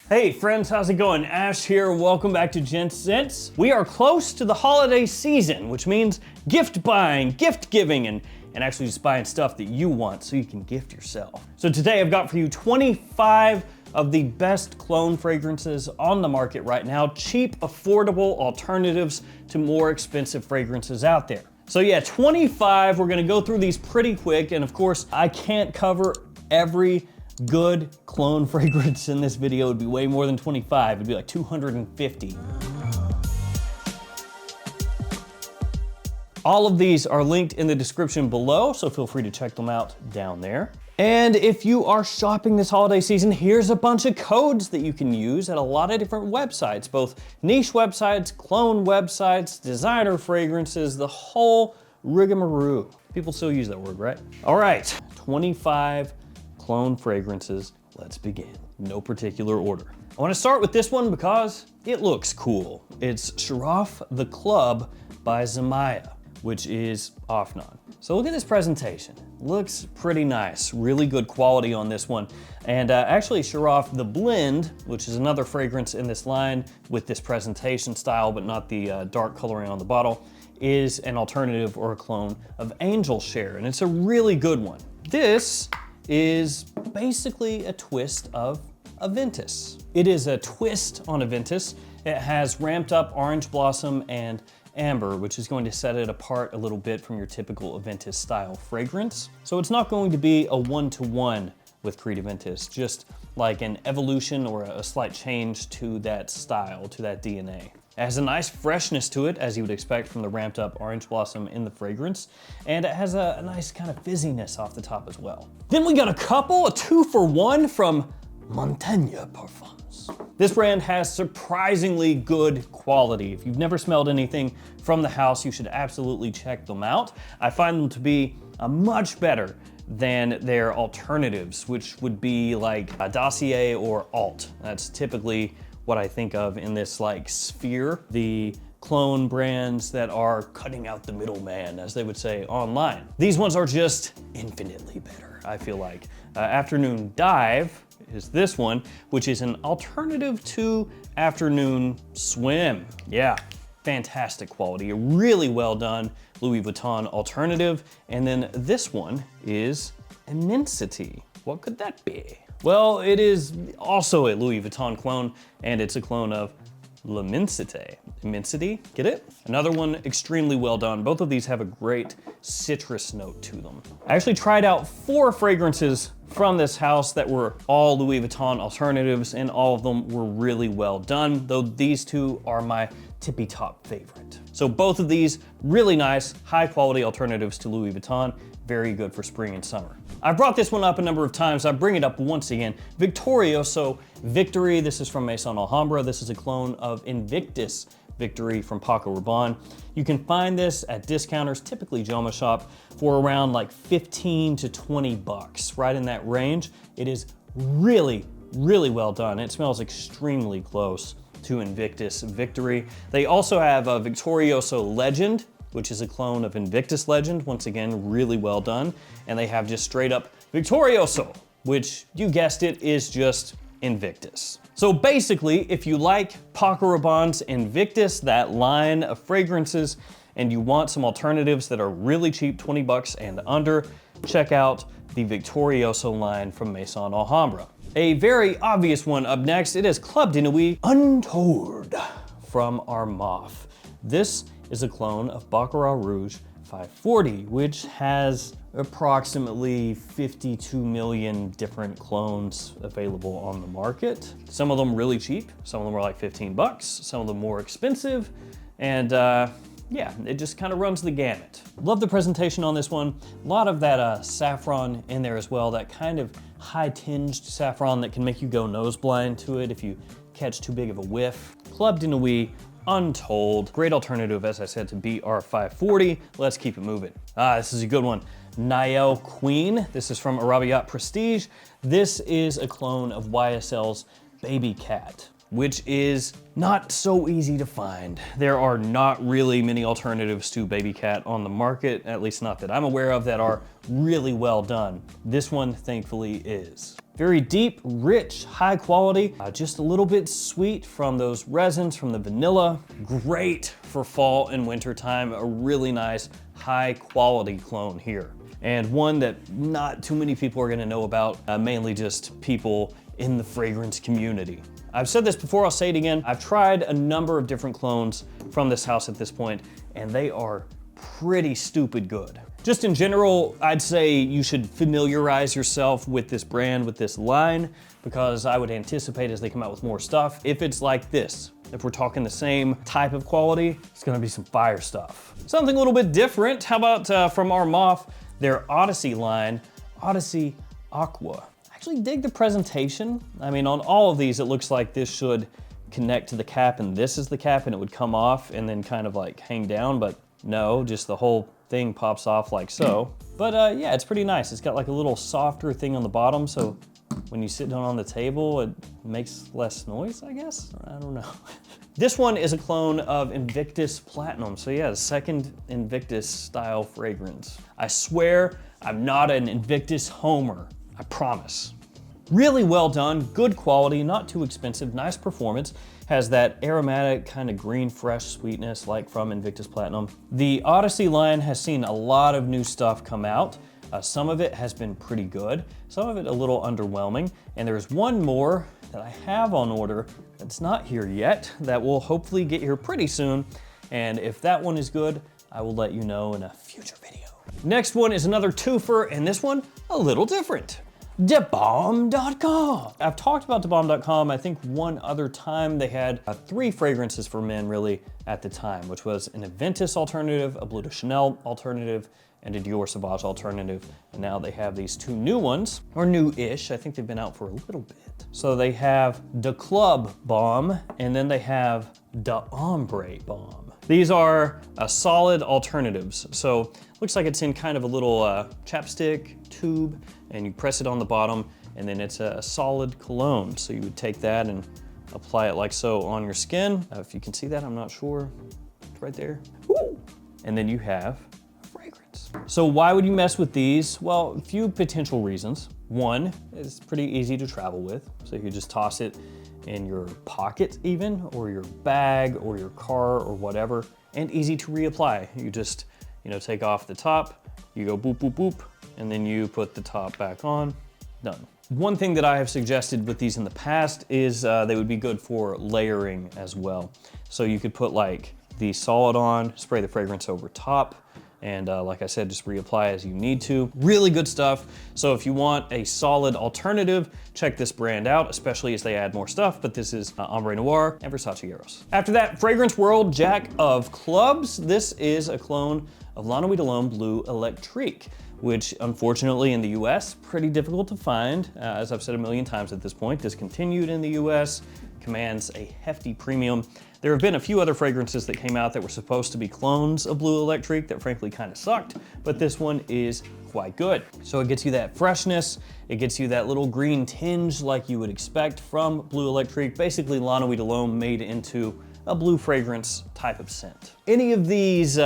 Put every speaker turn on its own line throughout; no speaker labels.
Hey friends, how's it going? Ash here, welcome back to Gents. We are close to the holiday season, which means gift buying, gift giving, and actually just buying stuff that you want so you can gift yourself. So today I've got for you 25 of the best clone fragrances on the market right now, cheap, affordable alternatives to more expensive fragrances out there. So yeah, 25, we're gonna go through these pretty quick, and of course, I can't cover every good clone fragrance in this video. It'd be way more than 25, it'd be like 250. All of these are linked in the description below, so feel free to check them out down there. And if you are shopping this holiday season, here's a bunch of codes that you can use at a lot of different websites, both niche websites, clone websites, designer fragrances, the whole rigmarole. People still use that word, right? All right, 25 clone fragrances. Let's begin. No particular order. I want to start with this one because it looks cool. It's Araf the Club by Zamaya, which is Offen Non. So look at this presentation. Looks pretty nice. Really good quality on this one. And actually Araf the Blend, which is another fragrance in this line with this presentation style, but not the dark coloring on the bottle, is an alternative or a clone of Angel Share, and it's a really good one. This is basically a twist of Invictus. It is a twist on Invictus. It has ramped up orange blossom and amber, which is going to set it apart a little bit from your typical Invictus style fragrance. So it's not going to be a one-to-one with Creed Invictus, just like an evolution or a slight change to that style, to that DNA. It has a nice freshness to it, as you would expect from the ramped up orange blossom in the fragrance, and it has a nice kind of fizziness off the top as well. Then we got a 2-for-1 from Montaper Parfums. This brand has surprisingly good quality. If you've never smelled anything from the house, you should absolutely check them out. I find them to be much better than their alternatives, which would be like a Dossier or Alt. That's typically what I think of in this like sphere, the clone brands that are cutting out the middleman, as they would say online. These ones are just infinitely better, I feel like. Afternoon Dive is this one, which is an alternative to Afternoon Swim. Yeah, fantastic quality, really well done Louis Vuitton alternative. And then this one is Immensity. What could that be? Well, it is also a Louis Vuitton clone, and it's a clone of L'Immensité. Immensity, get it? Another one extremely well done. Both of these have a great citrus note to them. I actually tried out 4 fragrances from this house that were all Louis Vuitton alternatives, and all of them were really well done, though these 2 are my tippy top favorite. So both of these really nice, high quality alternatives to Louis Vuitton, very good for spring and summer. I've brought this one up a number of times. I bring it up once again. Victorioso Victory. This is from Maison Alhambra. This is a clone of Invictus Victory from Paco Rabanne. You can find this at discounters, typically Joma Shop, for around like 15 to 20 bucks, right in that range. It is really, really well done. It smells extremely close to Invictus Victory. They also have a Victorioso Legend, which is a clone of Invictus Legend. Once again, really well done. And they have just straight up Victorioso, which you guessed it, is just Invictus. So basically, if you like Paco Rabanne's Invictus, that line of fragrances, and you want some alternatives that are really cheap, 20 bucks and under, check out the Victorioso line from Maison Alhambra. A very obvious one up next, it is Club de Nuit Untold from Armaf. This is a clone of Baccarat Rouge 540, which has approximately 52 million different clones available on the market. Some of them really cheap, some of them are like 15 bucks, some of them more expensive, and yeah, it just kind of runs the gamut. Love the presentation on this one. A lot of that saffron in there as well, that kind of high-tinged saffron that can make you go nose blind to it if you catch too big of a whiff. Club de Nuit Untold, great alternative, as I said, to BR540. Let's keep it moving. This is a good one. Niall Queen. This is from Arabiat Prestige. This is a clone of YSL's Baby Cat. which is not so easy to find. There are not really many alternatives to Baby Cat on the market, at least not that I'm aware of, that are really well done. This one thankfully is. Very deep, rich, high quality, just a little bit sweet from those resins, from the vanilla. Great for fall and winter time, a really nice high quality clone here. And one that not too many people are gonna know about, mainly just people in the fragrance community. I've said this before, I'll say it again. I've tried a number of different clones from this house at this point, and they are pretty stupid good. Just in general, I'd say you should familiarize yourself with this brand, with this line, because I would anticipate as they come out with more stuff, if it's like this, if we're talking the same type of quality, it's gonna be some fire stuff. Something a little bit different, how about from Araf, their Odyssey line, Odyssey Aqua. I actually dig the presentation. I mean, on all of these, it looks like this should connect to the cap, and this is the cap, and it would come off and then kind of like hang down, but no, just the whole thing pops off like so. But yeah, it's pretty nice. It's got like a little softer thing on the bottom, so when you sit down on the table, it makes less noise, I guess? I don't know. This one is a clone of Invictus Platinum. So yeah, the second Invictus style fragrance. I swear I'm not an Invictus homer, I promise. Really well done, good quality, not too expensive, nice performance. Has that aromatic kind of green, fresh sweetness like from Invictus Platinum. The Odyssey line has seen a lot of new stuff come out. Some of it has been pretty good, some of it a little underwhelming, and there's one more that I have on order that's not here yet that will hopefully get here pretty soon, and if that one is good, I will let you know in a future video. Next one is another twofer, and this one a little different. DeBalm.com. I've talked about DeBalm.com, I think one other time. They had 3 fragrances for men really at the time, which was an Invictus alternative, a Bleu de Chanel alternative, and a Dior Sauvage alternative. And now they have these 2 new ones, or new-ish. I think they've been out for a little bit. So they have De Club Balm, and then they have De Ombre Balm. These are solid alternatives. So looks like it's in kind of a little chapstick tube, and you press it on the bottom, and then it's a solid cologne. So you would take that and apply it like so on your skin. If you can see that, I'm not sure. It's right there. Ooh. And then you have a fragrance. So why would you mess with these? Well, a few potential reasons. One, it's pretty easy to travel with. So you just toss it in your pocket even, or your bag, or your car, or whatever, and easy to reapply. You just, take off the top, you go boop, boop, boop, and then you put the top back on, done. One thing that I have suggested with these in the past is they would be good for layering as well. So you could put like the solid on, spray the fragrance over top, and like I said, just reapply as you need to. Really good stuff. So if you want a solid alternative, check this brand out, especially as they add more stuff, but this is Ombre Noir and Versace Eros. After that, Fragrance World Jack of Clubs. This is a clone of La Nuit de l'Homme Bleu Electrique, which unfortunately in the US, pretty difficult to find. As I've said a million times at this point, discontinued in the US, commands a hefty premium. There have been a few other fragrances that came out that were supposed to be clones of Bleu Electrique that frankly kind of sucked, but this one is quite good. So it gets you that freshness, it gets you that little green tinge like you would expect from Bleu Electrique, basically La Nuit de l'Homme made into a blue fragrance type of scent. Any of these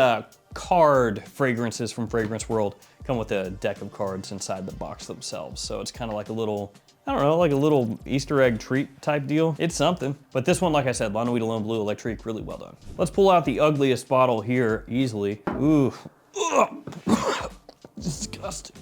card fragrances from Fragrance World come with a deck of cards inside the box themselves. So it's kind of like a little, I don't know, like a little Easter egg treat type deal. It's something. But this one, like I said, La Nuit de l'Homme Bleu Electrique, really well done. Let's pull out the ugliest bottle here easily. Ooh. Disgusting.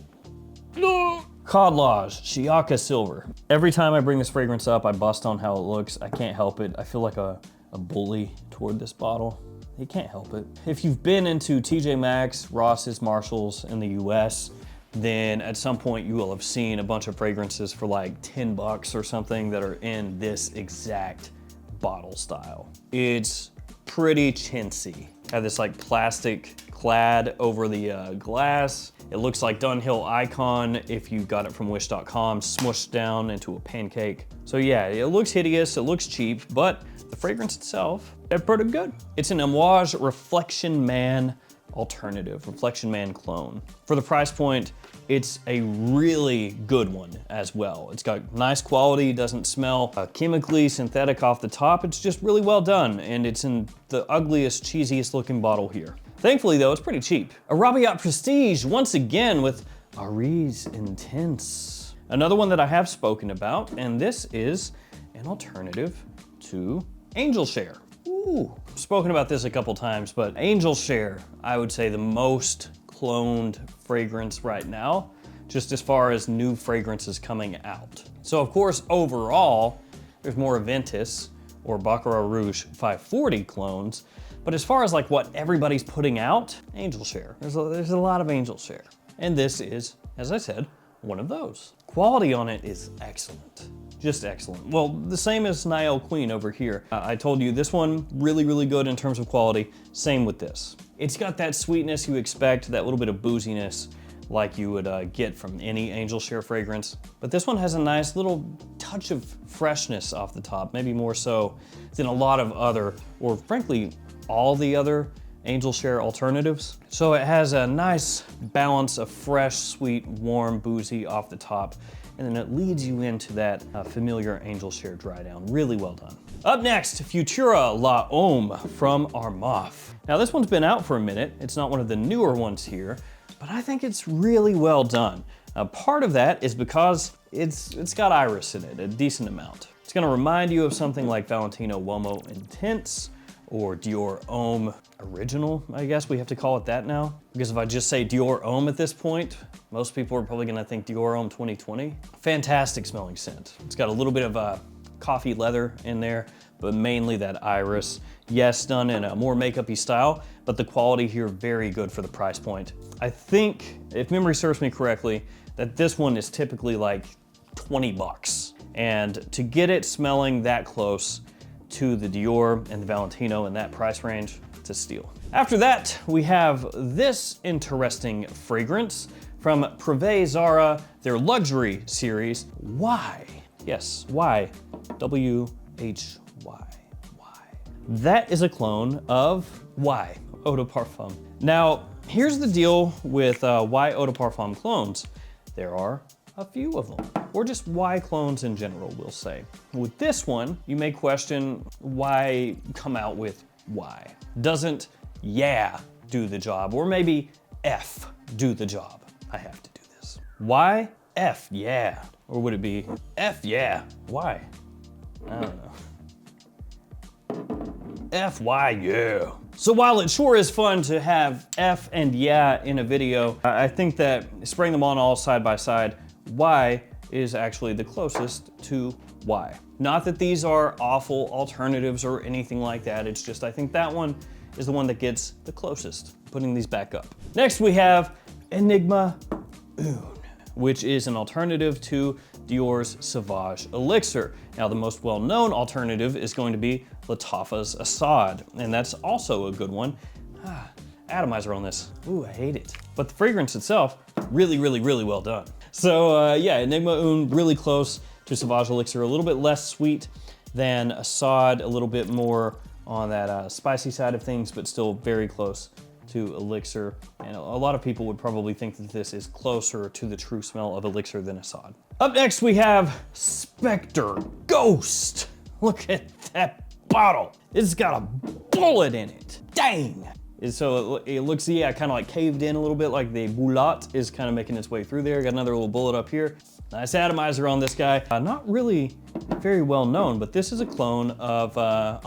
No. Cod Lodge, Chiaka Silver. Every time I bring this fragrance up, I bust on how it looks. I can't help it. I feel like a bully toward this bottle. You can't help it. If you've been into TJ Maxx, Ross's, Marshalls in the US, then at some point you will have seen a bunch of fragrances for like 10 bucks or something that are in this exact bottle style. It's pretty chintzy. Have this like plastic clad over the glass. It looks like Dunhill Icon if you got it from wish.com, smushed down into a pancake. So yeah, it looks hideous, it looks cheap, but the fragrance itself, it's pretty good. It's an Amouage Reflection Man alternative, Reflection Man clone. For the price point, it's a really good one as well. It's got nice quality, doesn't smell chemically synthetic off the top. It's just really well done, and it's in the ugliest, cheesiest looking bottle here. Thankfully though, it's pretty cheap. Arabiat Prestige, once again with Aries Intense. Another one that I have spoken about, and this is an alternative to Angel Share. Ooh, I've spoken about this a couple times, but Angel Share, I would say the most cloned fragrance right now, just as far as new fragrances coming out. So of course, overall, there's more Invictus or Baccarat Rouge 540 clones, but as far as like what everybody's putting out, Angel Share. There's a lot of Angel Share. And this is, as I said, one of those. Quality on it is excellent. Just excellent. Well, the same as Niall Queen over here. I told you this one, really, really good in terms of quality. Same with this. It's got that sweetness you expect, that little bit of booziness like you would get from any Angel Share fragrance. But this one has a nice little touch of freshness off the top, maybe more so than a lot of other, or frankly, all the other Angel Share alternatives. So it has a nice balance of fresh, sweet, warm, boozy off the top, and then it leads you into that familiar Angel Share dry down. Really well done. Up next, Futura La Homme from Armaf. Now this one's been out for a minute. It's not one of the newer ones here, but I think it's really well done. Part of that is because it's got iris in it, a decent amount. It's gonna remind you of something like Valentino Uomo Intense, or Dior Homme Original, I guess we have to call it that now. Because if I just say Dior Homme at this point, most people are probably gonna think Dior Homme 2020. Fantastic smelling scent. It's got a little bit of coffee leather in there, but mainly that iris. Yes, done in a more makeup-y style, but the quality here very good for the price point. I think, if memory serves me correctly, that this one is typically like 20 bucks. And to get it smelling that close to the Dior and the Valentino in that price range, it's a steal. After that, we have this interesting fragrance from Privé Zara, their luxury series, Y. Yes, Y, W-H-Y, Y. That is a clone of Y, Eau de Parfum. Now, here's the deal with Y Eau de Parfum clones. There are a few of them, or just Y clones in general, we'll say. With this one, you may question why come out with Y. Doesn't yeah do the job, or maybe F do the job? I have to do this. Y, F yeah, or would it be F yeah, why? I don't know. F, Y, yeah. So while it sure is fun to have F and yeah in a video, I think that spraying them on all side by side, Y is actually the closest to Y. Not that these are awful alternatives or anything like that, it's just I think that one is the one that gets the closest, putting these back up. Next we have Enigma Oud, which is an alternative to Dior's Sauvage Elixir. Now the most well-known alternative is going to be Lattafa's Assad, and that's also a good one. Atomizer on this, ooh, I hate it. But the fragrance itself, really, really, really well done. So yeah, Enigma Oud, really close to Sauvage Elixir, a little bit less sweet than Assad, a little bit more on that spicy side of things, but still very close to Elixir. And a lot of people would probably think that this is closer to the true smell of Elixir than Assad. Up next, we have Spectre Ghost. Look at that bottle. It's got a bullet in it. Dang. So it looks, yeah, kind of like caved in a little bit, like the boulat is kind of making its way through there. Got another little bullet up here. Nice atomizer on this guy. Not really very well known, but this is a clone of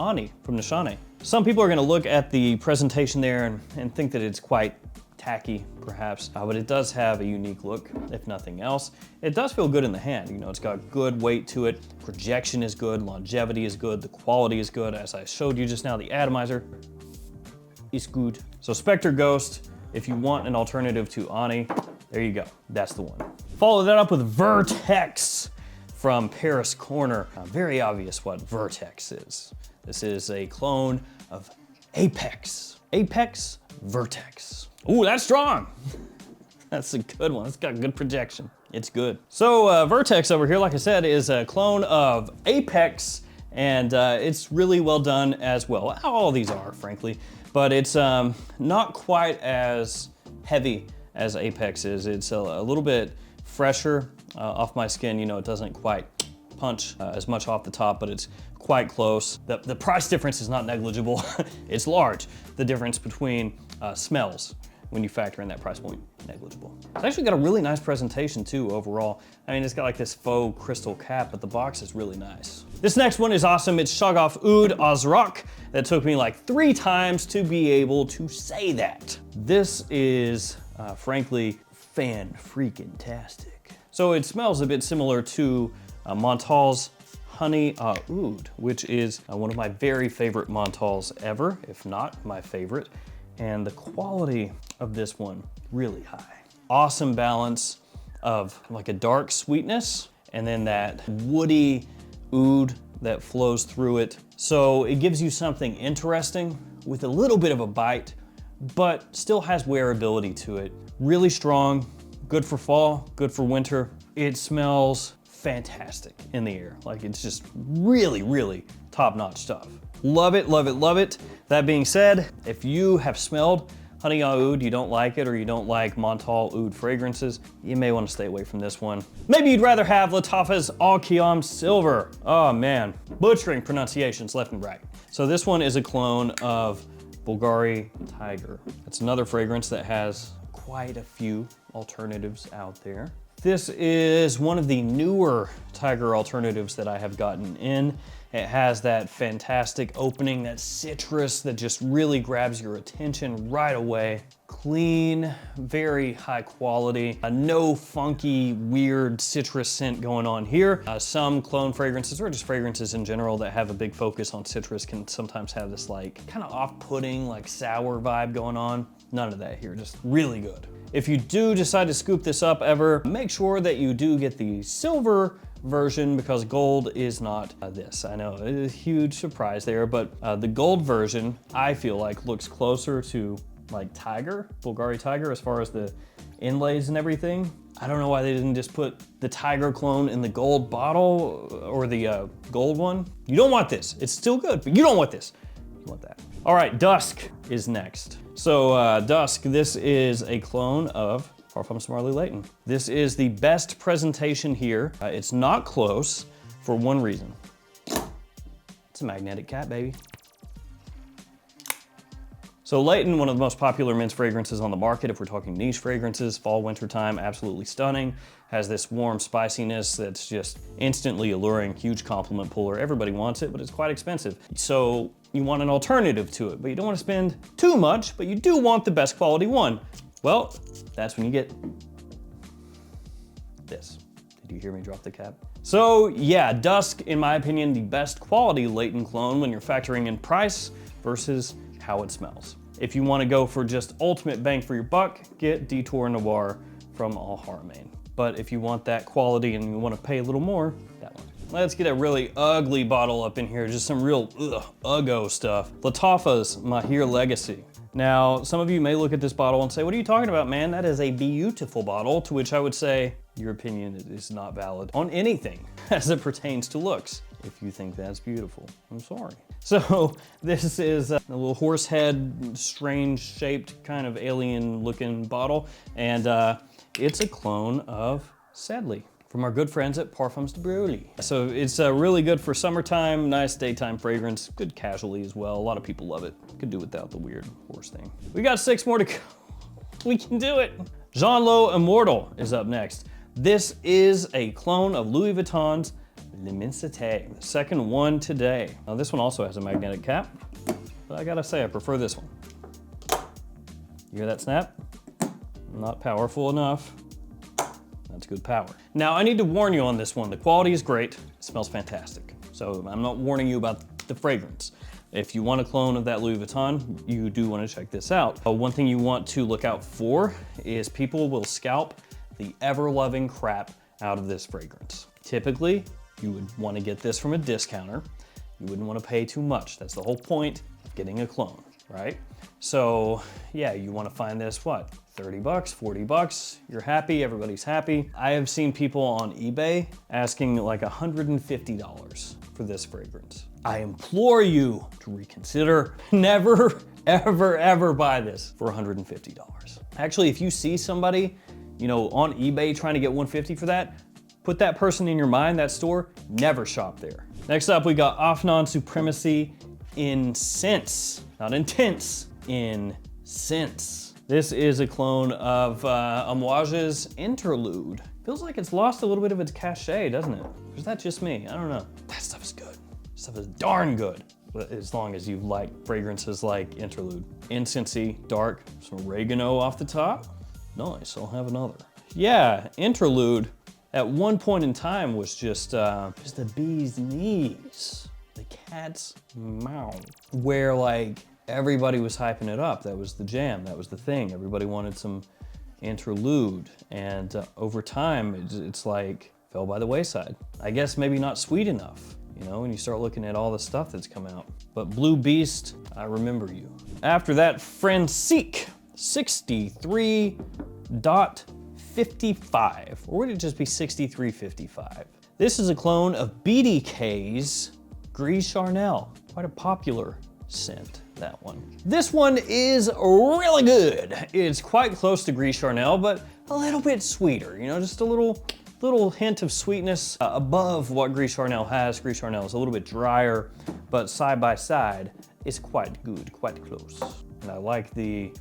Ani from Nishane. Some people are gonna look at the presentation there and think that it's quite tacky, perhaps, but it does have a unique look, if nothing else. It does feel good in the hand. You know, it's got good weight to it. Projection is good, longevity is good, the quality is good. As I showed you just now, the atomizer is good. So Spectre Ghost, if you want an alternative to Ani, there you go, that's the one. Follow that up with Vertex from Paris Corner. Very obvious what Vertex is. This is a clone of Apex. Apex Vertex. Ooh, that's strong. That's a good one. It's got good projection. It's good. So Vertex over here, like I said, is a clone of Apex, And it's really well done as well. All these are, frankly, but it's not quite as heavy as Apex is. It's a little bit fresher off my skin. You know, it doesn't quite punch as much off the top, but it's quite close. The price difference is not negligible. It's large. The difference between smells when you factor in that price point, negligible. It's actually got a really nice presentation too overall. I mean, it's got like this faux crystal cap, but the box is really nice. This next one is awesome. It's Shoggoth Oud Oud Rock. That took me like 3 times to be able to say that. This is frankly fan-freaking-tastic. So it smells a bit similar to Montal's Honey Oud, which is one of my very favorite Montals ever, if not my favorite. And the quality of this one, really high. Awesome balance of like a dark sweetness and then that woody oud that flows through it. So it gives you something interesting with a little bit of a bite, but still has wearability to it. Really strong, good for fall, good for winter. It smells fantastic in the air. Like it's just really, really top-notch stuff. Love it, love it, love it. That being said, if you have smelled Honey Oud, you don't like it, or you don't like Montal Oud fragrances, you may want to stay away from this one. Maybe you'd rather have Lattafa's Aam Silver. Oh man, butchering pronunciations left and right. So this one is a clone of Bulgari Tiger. It's another fragrance that has quite a few alternatives out there. This is one of the newer Tiger alternatives that I have gotten in. It has that fantastic opening, that citrus that just really grabs your attention right away. Clean, very high quality, no funky, weird citrus scent going on here. Some clone fragrances, or just fragrances in general that have a big focus on citrus, can sometimes have this like kind of off-putting, like sour vibe going on. None of that here, just really good. If you do decide to scoop this up ever, make sure that you do get the silver version because gold is not this. I know, it's a huge surprise there, but the gold version, I feel like looks closer to like Tiger, Bulgari Tiger, as far as the inlays and everything. I don't know why they didn't just put the Tiger clone in the gold bottle or the gold one. You don't want this. It's still good, but you don't want this. You want that. All right, Dusk is next. So Dusk, this is a clone of Parfums from Marley Layton. This is the best presentation here. It's not close for one reason. It's a magnetic cap, baby. So Layton, one of the most popular men's fragrances on the market, if we're talking niche fragrances, fall, winter time, absolutely stunning. Has this warm spiciness that's just instantly alluring, huge compliment puller. Everybody wants it, but it's quite expensive. So you want an alternative to it, but you don't want to spend too much, but you do want the best quality one. Well, that's when you get this. Did you hear me drop the cap? So yeah, Dusk, in my opinion, the best quality Layton clone when you're factoring in price versus how it smells. If you want to go for just ultimate bang for your buck, get Detour Noir from Al Haramain. But if you want that quality and you want to pay a little more, that one. Let's get a really ugly bottle up in here, just some real uggo stuff. Lattafa's Mahir Legacy. Now, some of you may look at this bottle and say, what are you talking about, man? That is a beautiful bottle, to which I would say, your opinion is not valid on anything as it pertains to looks. If you think that's beautiful, I'm sorry. So this is a little horse head, strange shaped, kind of alien looking bottle. And it's a clone of Sadly from our good friends at Parfums de Broglie. So it's really good for summertime, nice daytime fragrance, good casually as well. A lot of people love it. Could do without the weird horse thing. We got 6 more to go. We can do it. L Immortal is up next. This is a clone of Louis Vuitton's L'Immensité, the second one today. Now this one also has a magnetic cap, but I gotta say I prefer this one. You hear that snap? Not powerful enough. That's good power. Now I need to warn you on this one. The quality is great, it smells fantastic. So I'm not warning you about the fragrance. If you want a clone of that Louis Vuitton, you do want to check this out. One thing you want to look out for is people will scalp the ever-loving crap out of this fragrance. Typically, you would want to get this from a discounter. You wouldn't want to pay too much. That's the whole point of getting a clone, right? So yeah, you want to find this, what, 30 bucks, 40 bucks, you're happy, everybody's happy. I have seen people on eBay asking like $150 for this fragrance. I implore you to reconsider. Never, ever, ever buy this for $150. Actually, if you see somebody, you know, on eBay trying to get $150 for that, put that person in your mind, that store, never shop there. Next up, we got Offen Non Supremacy Incense, not intense, Incense. This is a clone of Amouage's Interlude. Feels like it's lost a little bit of its cachet, doesn't it? Or is that just me? I don't know. That stuff is good. Stuff is darn good. As long as you like fragrances like Interlude. Incensey, dark, some oregano off the top. Nice, I'll have another. Yeah, Interlude at one point in time was just the bee's knees, the cat's meow, where like everybody was hyping it up. That was the jam, that was the thing. Everybody wanted some Interlude, and over time, it's like fell by the wayside. I guess maybe not sweet enough, you know, when you start looking at all the stuff that's come out. But Blue Beast, I remember you. After that, Franais, 63.55, or would it just be 63.55? This is a clone of BDK's Gris Charnel, quite a popular scent, that one. This one is really good. It's quite close to Gris Charnel, but a little bit sweeter, you know, just a little hint of sweetness above what Gris Charnel has. Gris Charnel is a little bit drier, but side by side, it's quite good, quite close. And I like the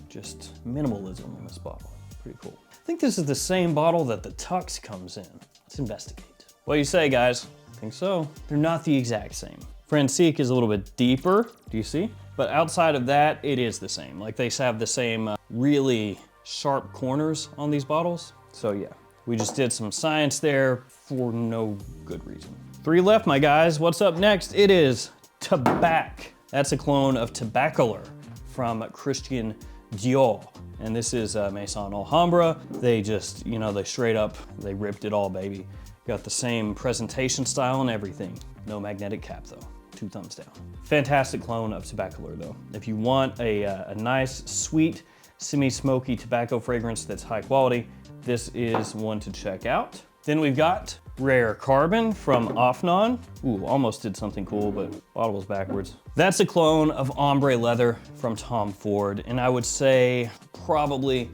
just minimalism in this bottle, pretty cool. I think this is the same bottle that the Tux comes in. Let's investigate. What do you say, guys? I think so. They're not the exact same. Franais is a little bit deeper, do you see? But outside of that, it is the same. Like they have the same really sharp corners on these bottles. So yeah, we just did some science there for no good reason. 3 left, my guys. What's up next? It is Toac. That's a clone of Tobacular from Christian Dior. And this is Maison Alhambra. They just, you know, they straight up, they ripped it all, baby. Got the same presentation style and everything. No magnetic cap though, 2 thumbs down. Fantastic clone of Tobacular though. If you want a nice, sweet, semi-smoky tobacco fragrance that's high quality, this is one to check out. Then we've got Rare Carbon from Offen Non. Ooh, almost did something cool, but bottle was backwards. That's a clone of Ombre Leather from Tom Ford, and I would say probably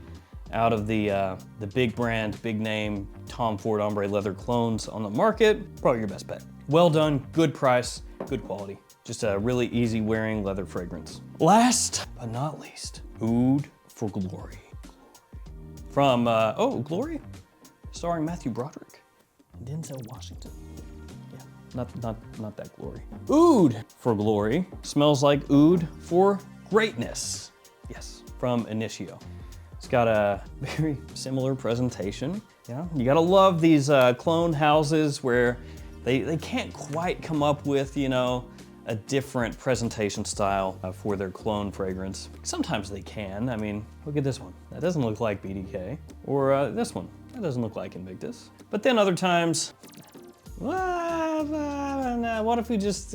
out of the big brand, big name Tom Ford Ombre Leather clones on the market, probably your best bet. Well done, good price, good quality. Just a really easy wearing leather fragrance. Last but not least, Oud for Glory. From, Glory? Starring Matthew Broderick and Denzel Washington. Yeah, not that Glory. Oud for Glory smells like oud for greatness. Yes, from Initio. It's got a very similar presentation. Yeah, you gotta love these clone houses where they can't quite come up with, you know, a different presentation style for their clone fragrance. Sometimes they can. I mean, look at this one. That doesn't look like BDK. Or this one. That doesn't look like Invictus. But then other times, what if we just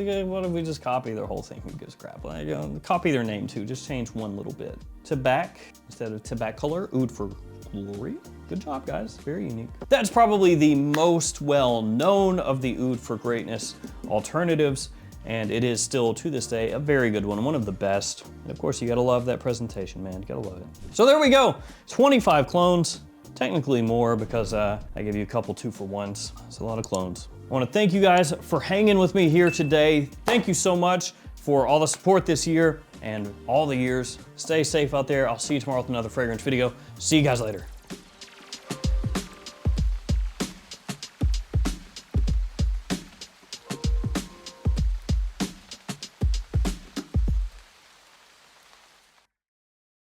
copy their whole thing? Who gives a crap? Like, you know, copy their name too. Just change one little bit. Toac instead of Tobacular. Oud for Glory. Good job, guys. Very unique. That's probably the most well-known of the Oud for Greatness alternatives. And it is still, to this day, a very good one of the best. And of course, you gotta love that presentation, man. You gotta love it. So there we go, 25 clones. Technically more because I give you a couple 2-for-1s. It's a lot of clones. I wanna thank you guys for hanging with me here today. Thank you so much for all the support this year and all the years. Stay safe out there. I'll see you tomorrow with another fragrance video. See you guys later.